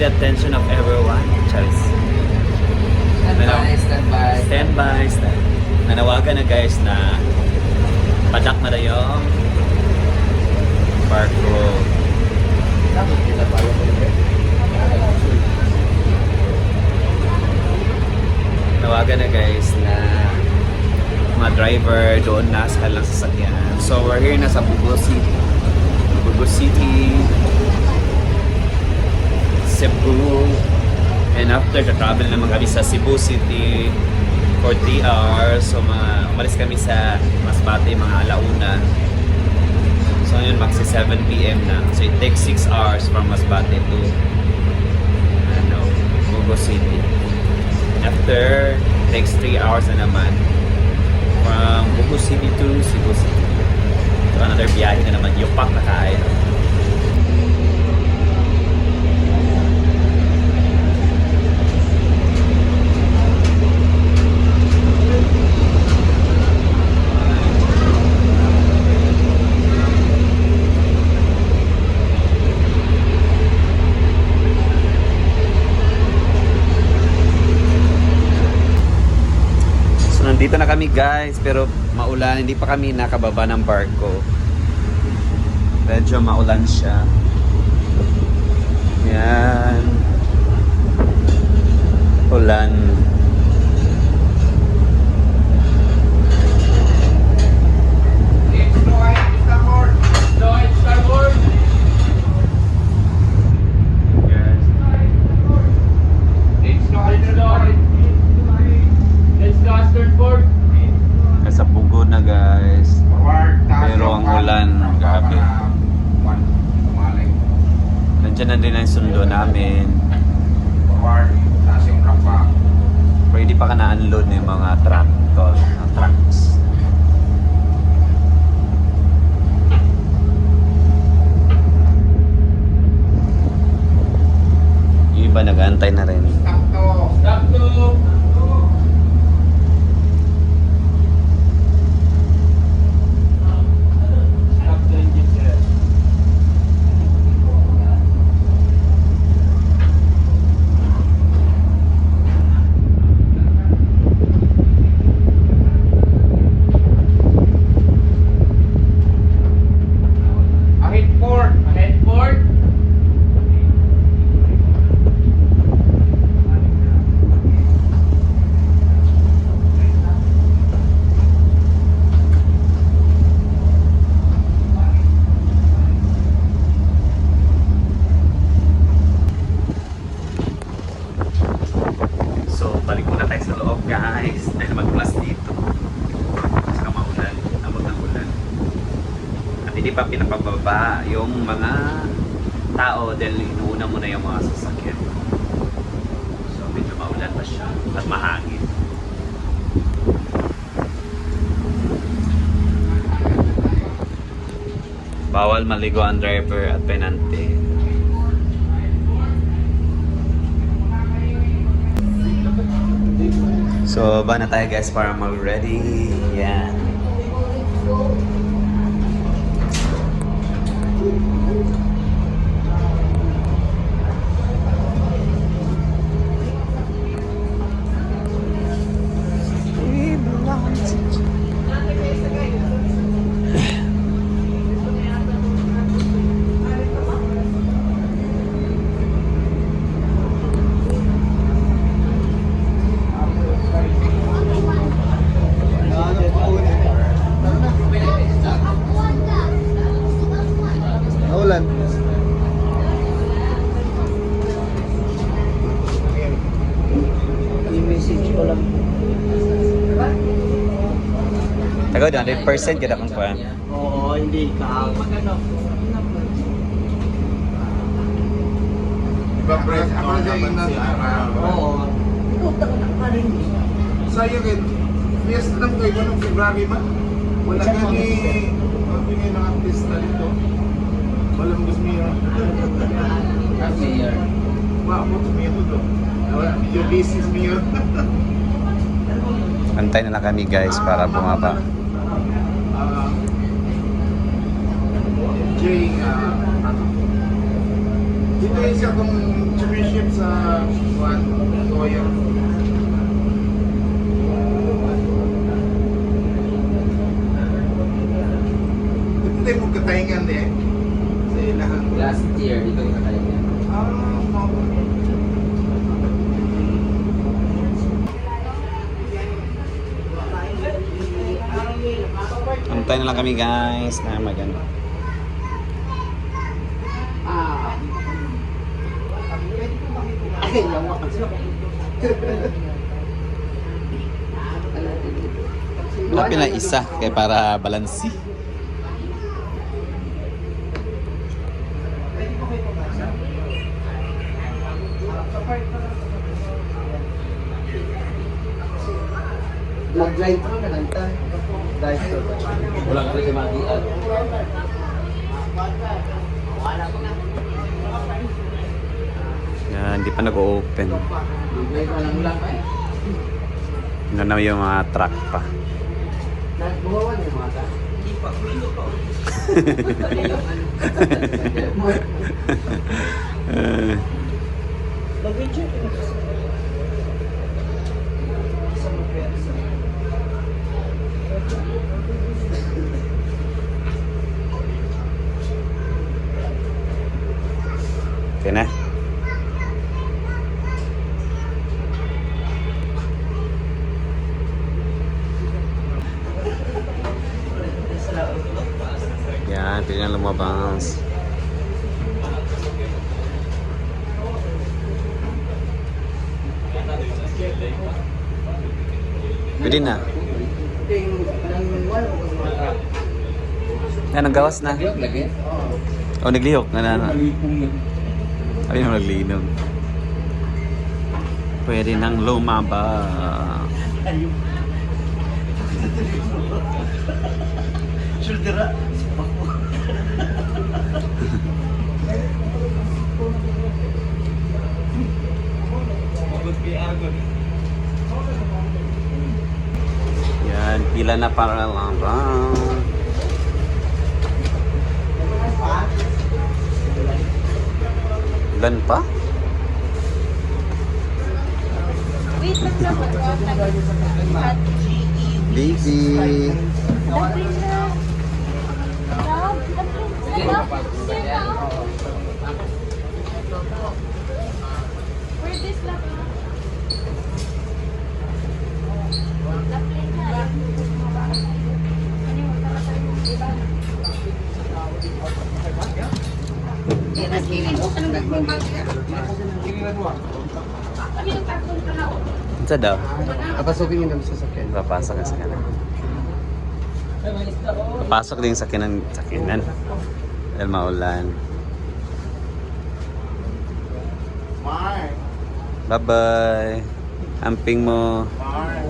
the attention of everyone. Charis. Stand by. Nanawagan na guys na padak na yung Park Road. Nawagan na guys na mga driver doon na sa kanilang sasakyan. So we're here na sa Bugo City. Bugo City, Cebu. And after travel naman kami sa Cebu City for 3 hours. So umalis kami sa Masbate mga alauna. So yun, magsi 7 PM na. So it takes 6 hours from Masbate to Bugo City. And after, takes 3 hours na naman from Bugo City to Cebu City. So another biyahe na naman, yupak na kaya. Dito na kami guys, pero maulan, hindi pa kami nakababa ng barko. Medyo maulan siya. Yan. Ulan. Nasa Bugo na guys. Pero ang ulan, grabe. Nandiyan na din ang sundo namin. Pero hindi pa ka na-unload na yung mga trucks. Yung iba nag-aantay na rin. Stop to! Balik muna tayo sa loob guys dahil mag-class dito. Saka maulan, abot ng ulan. At hindi pa pinapababa yung mga tao dahil inuuna muna yung mga sasakyan. So medyo maulan pa siya at mahangin. Bawal maligo ang driver at penante. So, ba na tayo guys para mag-ready. Yan. Naulan. I-message ko lang. Tagaw, 100% kita kung kuhan. Oo, hindi ka. Diba, Brett? Ako na sa'yo na. Oo. Ikaw talaga ka rin. Sa'yo rin. Fiesta lang kayo ng February man. Wala ka ni... Mabingay ng artista dito. Walang gusto niya. Mayor. Wow, what's me ito? Your business me yun. Antay na lang kami guys para bumaba. Jay, Dito yung siya kung championship sa Juan, Toya. Dito tayo magkataingan eh. Sa ilahan. Last year, dito yung katayin niya. Antay na lang kami guys na maganda. Ay, lawa kasi. Lapin na isa kaya para balansi. Mag-drive thru na lang tayo. Drive thru. Wala ka rin sa mga diyan. Yan, hindi pa nag-open. Drive na lang ulang pa eh. Nanaw yung mga truck pa. Nagbuhawan yung mga ta. Hindi pa, kulo pa. Mag-video ko. Okay na. Yan, pili na lumabas. Pwede na. Yan, ang gawas na. Lagi? O, naglihok. Ay, naglinom. Pwede nang lumaba. Sudira. Yan, pila na para lang. Ilan pa? Wait lang naman. Baby. Dumpling na. Where this lang? Dumpling na. Sa daw? Kapasukin yung sa sasakyan. Papasok ka sa kanan. Papasok din sa kanan. Dahil maulan. Mark. Bye-bye. Amping mo. Mark.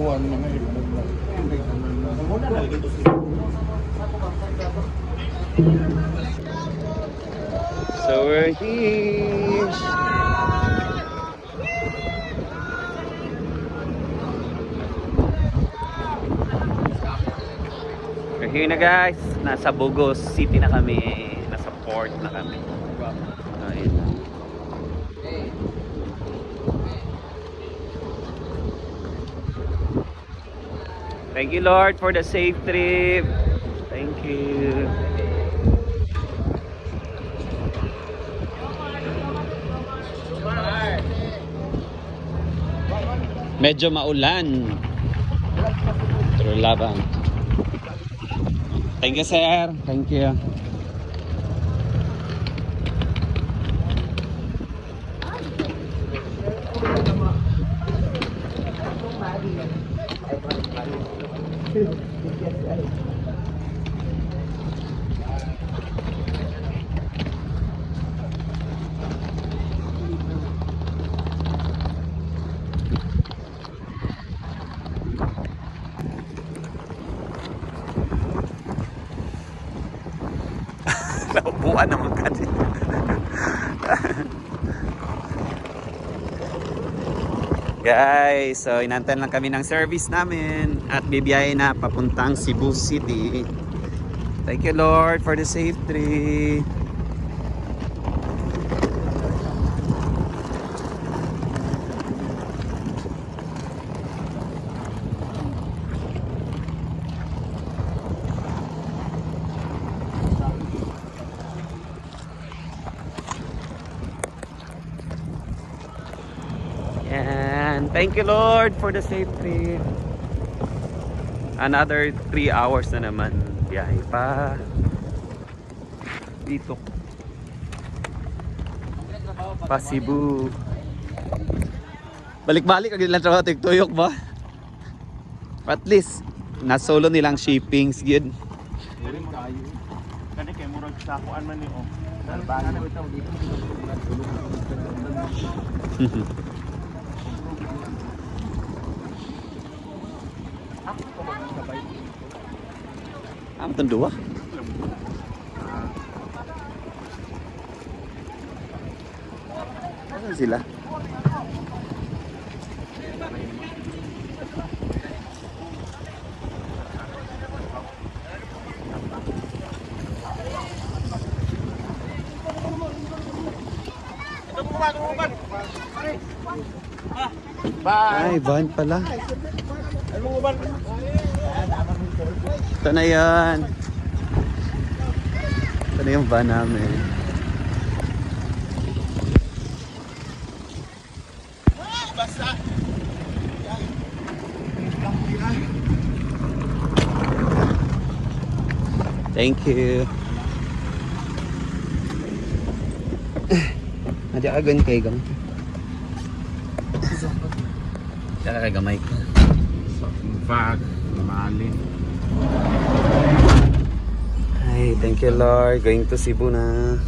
So we're here. We're here na guys. Nasa Bugos City na kami. Nasa port na kami. Ayun na. Thank you Lord for the safe trip. Thank you. Medyo maulan. Pero labang. Thank you sir. Thank you. Naupuan naman kasi. Guys, so inantayan lang kami ng service namin at bibiyahe na papuntang Cebu City. Thank you Lord for the safe trip. And thank you Lord for the safe trip. Another 3 hours na naman biyahe pa dito pa Cebu. Balik-balik ang ilang trabaho tigtuyok ba? At least nasolo nilang shippings yun. Kani kay murag sakuan man ni o. Ang tandua. Ano sila? Ay, van pala. Ito na yan. Ito na yung van namin. Thank you. Nadya ka gan kay gamay. Nadya ka gamay ka. Bag, malin. Ay, thank you Lord. Going to Cebu na.